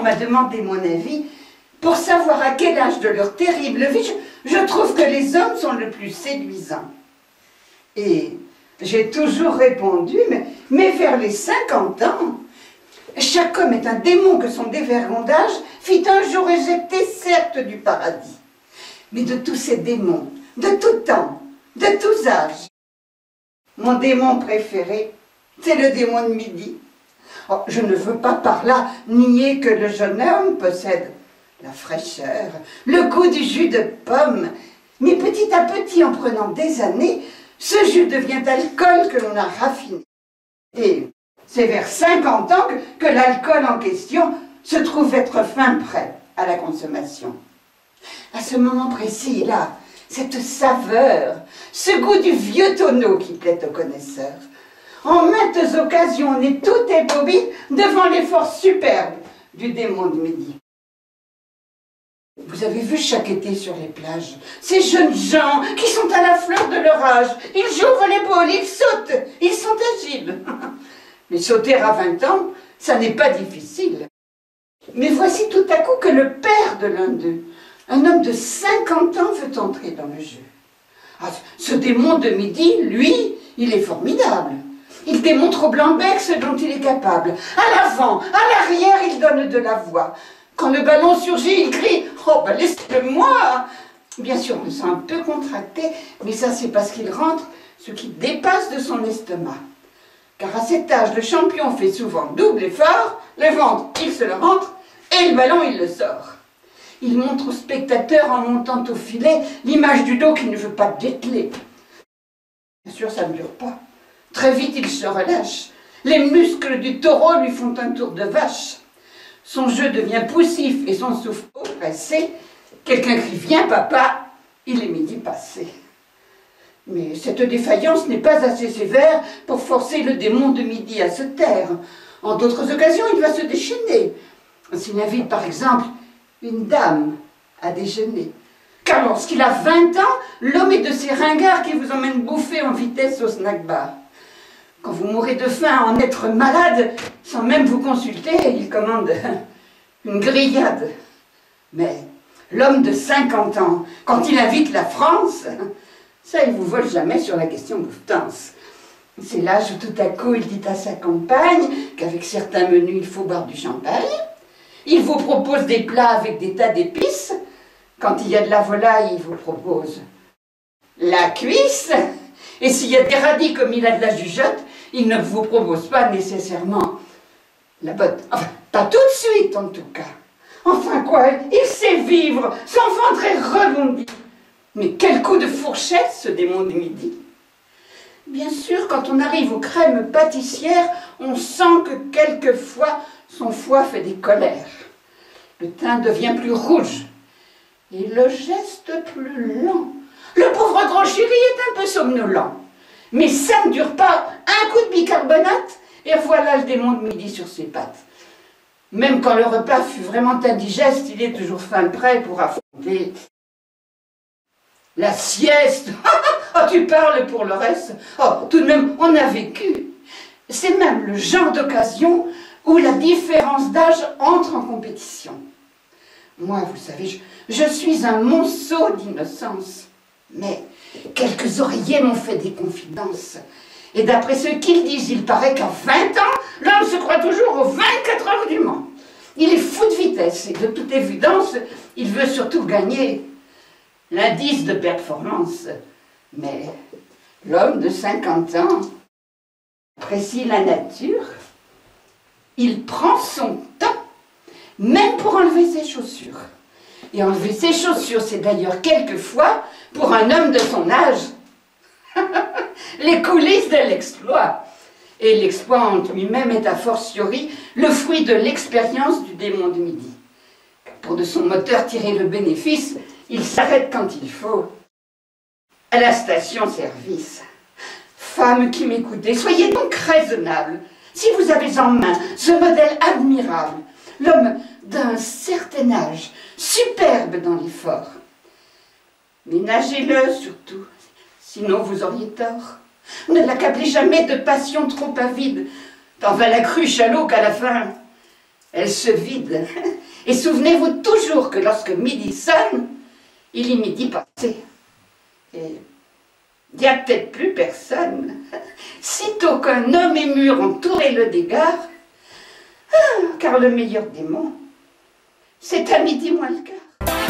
m'a demandé mon avis pour savoir à quel âge de leur terrible vie je trouve que les hommes sont le plus séduisants. Et j'ai toujours répondu, mais vers les 50 ans, chaque homme est un démon que son dévergondage fit un jour éjecter, certes, du paradis. Mais de tous ces démons, de tout temps, de tous âges, mon démon préféré, c'est le démon de midi. Oh, je ne veux pas par là nier que le jeune homme possède la fraîcheur, le goût du jus de pomme, mais petit à petit, en prenant des années, ce jus devient alcool que l'on a raffiné. Et c'est vers 50 ans que l'alcool en question se trouve être fin prêt à la consommation. À ce moment précis, là, cette saveur, ce goût du vieux tonneau qui plaît aux connaisseurs. En maintes occasions, on est tout ébobine devant l'effort superbe du démon de midi. Vous avez vu chaque été sur les plages, ces jeunes gens qui sont à la fleur de leur âge, ils jouent au volleyball, ils sautent, ils sont agiles. Mais sauter à 20 ans, ça n'est pas difficile. Mais voici tout à coup que le père de l'un d'eux, un homme de 50 ans, veut entrer dans le jeu. Ah, ce démon de midi, lui, il est formidable. Il démontre au blanc-bec ce dont il est capable. À l'avant, à l'arrière, il donne de la voix. Quand le ballon surgit, il crie « Oh, ben laissez-le-moi » Bien sûr, on se sent un peu contracté, mais ça c'est parce qu'il rentre ce qui dépasse de son estomac. Car à cet âge, le champion fait souvent double effort, le ventre, il se le rentre, et le ballon, il le sort. Il montre au spectateur, en montant au filet, l'image du dos qu'il ne veut pas dételer. Bien sûr, ça ne dure pas. Très vite, il se relâche. Les muscles du taureau lui font un tour de vache. Son jeu devient poussif et son souffle oppressé. Quelqu'un crie « Viens, papa !» Il est midi passé. Mais cette défaillance n'est pas assez sévère pour forcer le démon de midi à se taire. En d'autres occasions, il va se déchaîner. S'il invite, par exemple, une dame à déjeuner. Car lorsqu'il a 20 ans, l'homme est de ces ringards qui vous emmènent bouffer en vitesse au snack bar. Quand vous mourrez de faim, en être malade, sans même vous consulter, il commande une grillade. Mais l'homme de 50 ans, quand il invite la France, ça, il ne vous vole jamais sur la question bouffetance. C'est l'âge où tout à coup, il dit à sa compagne qu'avec certains menus, il faut boire du champagne. Il vous propose des plats avec des tas d'épices. Quand il y a de la volaille, il vous propose la cuisse. Et s'il y a des radis comme il a de la jugeote, il ne vous propose pas nécessairement la botte. Enfin, pas tout de suite en tout cas. Enfin quoi, il sait vivre, son ventre est rebondi. Mais quel coup de fourchette ce démon de midi. Bien sûr, quand on arrive aux crèmes pâtissières, on sent que quelquefois son foie fait des colères. Le teint devient plus rouge et le geste plus lent. Le pauvre grand chéri est un peu somnolent. Mais ça ne dure pas. Un coup de bicarbonate et voilà le démon de midi sur ses pattes. Même quand le repas fut vraiment indigeste, il est toujours fin prêt pour affronter la sieste. Oh, tu parles pour le reste. Oh, tout de même, on a vécu. C'est même le genre d'occasion où la différence d'âge entre en compétition. Moi, vous savez, je suis un monceau d'innocence. Mais quelques oreillers m'ont fait des confidences. Et d'après ce qu'ils disent, il paraît qu'à 20 ans, l'homme se croit toujours aux 24 heures du Mans. Il est fou de vitesse et de toute évidence, il veut surtout gagner l'indice de performance. Mais l'homme de 50 ans apprécie la nature. Il prend son temps, même pour enlever ses chaussures. Et enlever ses chaussures, c'est d'ailleurs quelquefois, pour un homme de son âge, les coulisses de l'exploit. Et l'exploit en lui-même est a fortiori le fruit de l'expérience du démon de midi. Pour de son moteur tirer le bénéfice, il s'arrête quand il faut. À la station-service. Femmes qui m'écoutez, soyez donc raisonnables. Si vous avez en main ce modèle admirable, l'homme d'un certain âge, superbe dans l'effort, ménagez-le surtout, sinon vous auriez tort. Ne l'accablez jamais de passion trop avide, tant va la cruche à l'eau qu'à la fin, elle se vide. Et souvenez-vous toujours que lorsque midi sonne, il est midi passé. Et il n'y a peut-être plus personne. Sitôt qu'un homme et mur entourait le dégât, car le meilleur démon, c'est à midi moins le quart.